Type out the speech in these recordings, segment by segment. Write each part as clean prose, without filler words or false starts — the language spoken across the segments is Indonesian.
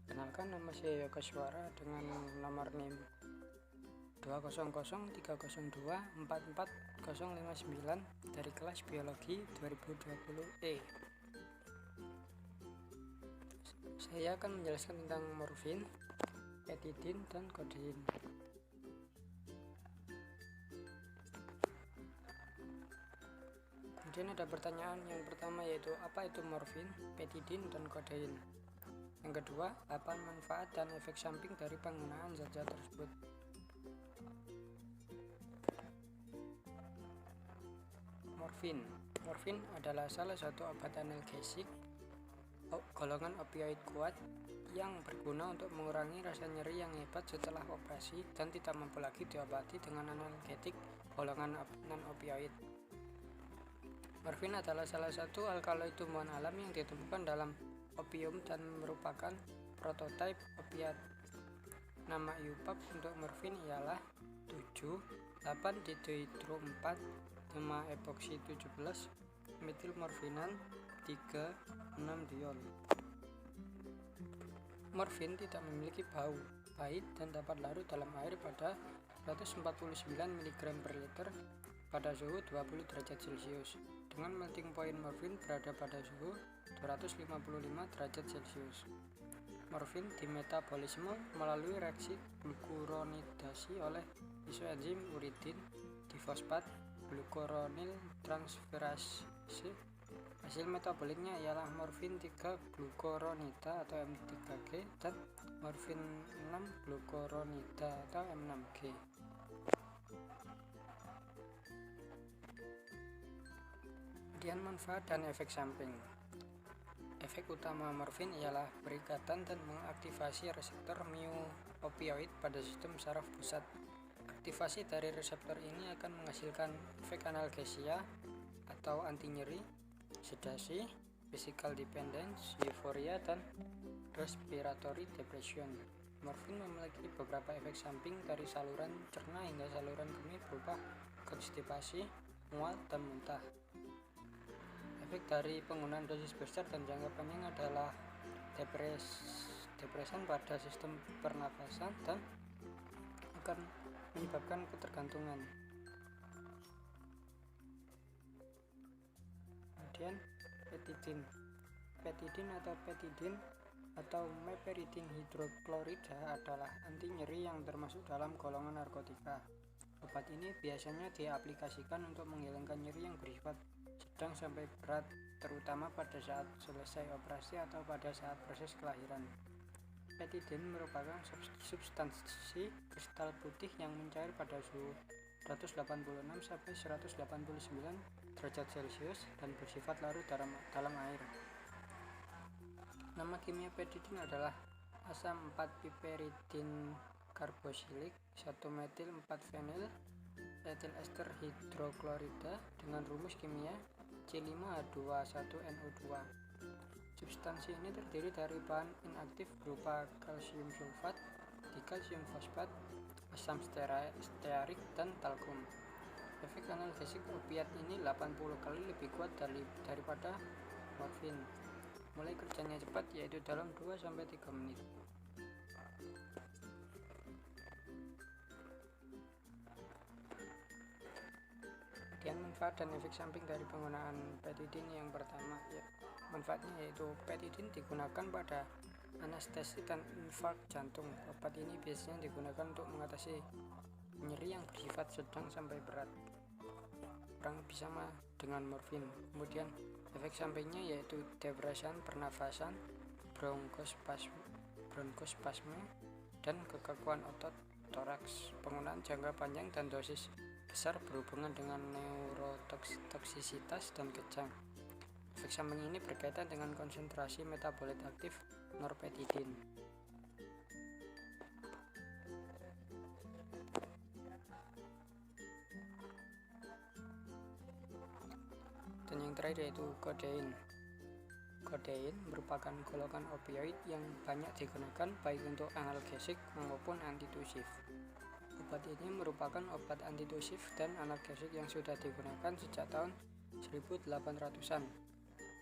Kenalkan, nama saya Yogasuara dengan nomor NIM 2000302 44059 dari kelas Biologi 2020E. Saya akan menjelaskan tentang morfin, petidin, dan kodein. Kemudian ada pertanyaan yang pertama, yaitu apa itu morfin, petidin, dan kodein. Yang kedua, apa manfaat dan efek samping dari penggunaan zat-zat tersebut. Morfin adalah salah satu obat analgesik golongan opioid kuat yang berguna untuk mengurangi rasa nyeri yang hebat setelah operasi dan tidak mampu lagi diobati dengan analgetik golongan non-opioid. Morfin adalah salah satu alkaloid tumbuhan alam yang ditemukan dalam opium dan merupakan prototipe opiat. Nama IUPAC untuk morfin ialah 7,8-ditohidro-4-5-epoksi-17-metilmorfinan 3,6-diol. Morfin tidak memiliki bau, pahit, dan dapat larut dalam air pada 149 mg per liter pada suhu 20 derajat Celcius, dengan melting point morfin berada pada suhu 255 derajat Celcius. Morfin dimetabolisme melalui reaksi glukuronidasi oleh isoenzim uridin difosfat glukuronil transferase. Hasil metaboliknya ialah morfin 3-glukuronida atau M3G dan morfin 6-glukuronida atau M6G. Kemudian manfaat dan efek samping. Efek utama morfin ialah perikatan dan mengaktifasi reseptor mu-opioid pada sistem saraf pusat. Aktivasi dari reseptor ini akan menghasilkan efek analgesia atau anti nyeri, sedasi, physical dependence, euforia, dan respiratory depression. Morfin memiliki beberapa efek samping dari saluran cerna hingga saluran kemih berupa konstipasi, mual, dan muntah. Efek dari penggunaan dosis besar dan jangka panjang adalah depresan pada sistem pernafasan dan akan menyebabkan ketergantungan. Kemudian petidin atau petidin atau meperidin hidroklorida adalah anti nyeri yang termasuk dalam golongan narkotika. Obat ini biasanya diaplikasikan untuk menghilangkan nyeri yang bersifat sedang sampai berat, terutama pada saat selesai operasi atau pada saat proses kelahiran. Petidin merupakan substansi kristal putih yang mencair pada suhu 186 sampai 189 derajat Celcius dan bersifat larut dalam air. Nama kimia petidin adalah asam 4-piperidin karboksilik 1-metil-4-fenil etil ester hidroklorida dengan rumus kimia C5H21NO2. Substansi ini terdiri dari bahan inaktif berupa kalsium sulfat, dikalsium fosfat, asam stearik, dan talkum. Efek analgesik opiat ini 80 kali lebih kuat daripada morfin. Mulai kerjanya cepat, yaitu dalam 2-3 menit. Kemudian manfaat dan efek samping dari penggunaan petidin. Yang pertama, manfaatnya yaitu petidin digunakan pada anestesi dan infark jantung. Obat ini biasanya digunakan untuk mengatasi nyeri yang bersifat sedang sampai berat, kurang lebih sama dengan morfin. Kemudian efek sampingnya yaitu depresan pernafasan, bronkospasme, dan kekakuan otot toraks. Penggunaan jangka panjang dan dosis besar berhubungan dengan neurotoksisitas dan kejang. Efek samping ini berkaitan dengan konsentrasi metabolit aktif norpetidin. Dan yang terakhir yaitu kodein. Kodein merupakan golongan opioid yang banyak digunakan baik untuk analgesik maupun antitusif. Obat ini merupakan obat antitusif dan analgesik yang sudah digunakan sejak tahun 1800-an.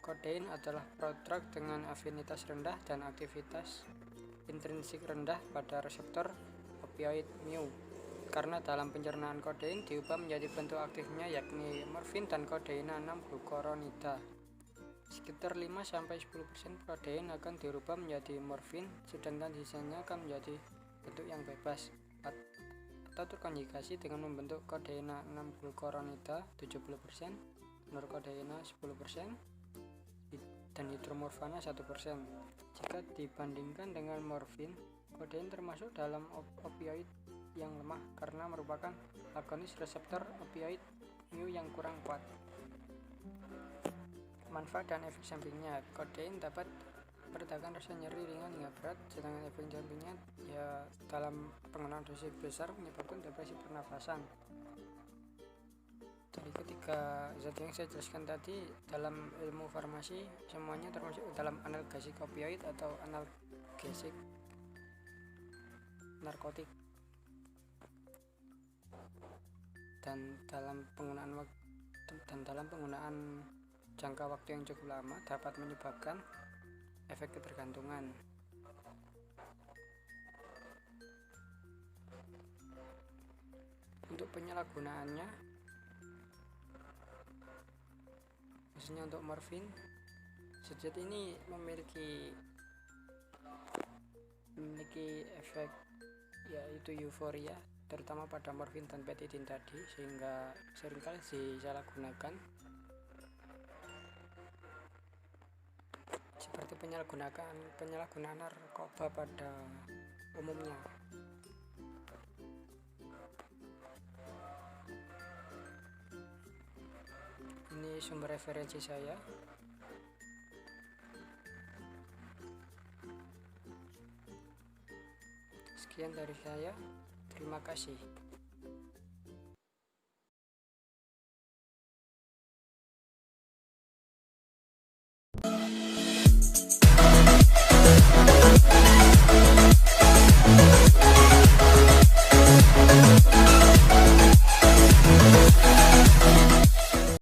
Kodein adalah prodrug dengan afinitas rendah dan aktivitas intrinsik rendah pada reseptor opioid mu. Karena dalam pencernaan kodein diubah menjadi bentuk aktifnya yakni morfin dan kodeina 6-glukoronida. Sekitar 5-10% kodein akan dirubah menjadi morfin, sedangkan sisanya akan menjadi bentuk yang bebas atau terkonjugasi dengan membentuk kodeina 6-glukoronida 70%, norkodeina 10%, dan hidromorfana 1%. Jika dibandingkan dengan morfin, kodein termasuk dalam opioid yang lemah karena merupakan agonis reseptor opioid mu yang kurang kuat. Manfaat dan efek sampingnya, kodein dapat meredakan rasa nyeri ringan hingga berat, sedangkan efek sampingnya dalam penggunaan dosis besar menyebabkan depresi pernafasan. Dari ketiga zat yang saya jelaskan tadi dalam ilmu farmasi semuanya termasuk dalam analgesik opioid atau analgesik narkotik, dan dalam penggunaan jangka waktu yang cukup lama dapat menyebabkan efek ketergantungan. Untuk penyalahgunaannya, khususnya untuk morfin, zat ini memiliki efek yaitu euforia, terutama pada morfin dan petidin tadi, sehingga seringkali disalahgunakan seperti penyalahgunaan narkoba pada umumnya. Ini sumber referensi saya. Sekian dari saya. Terima kasih.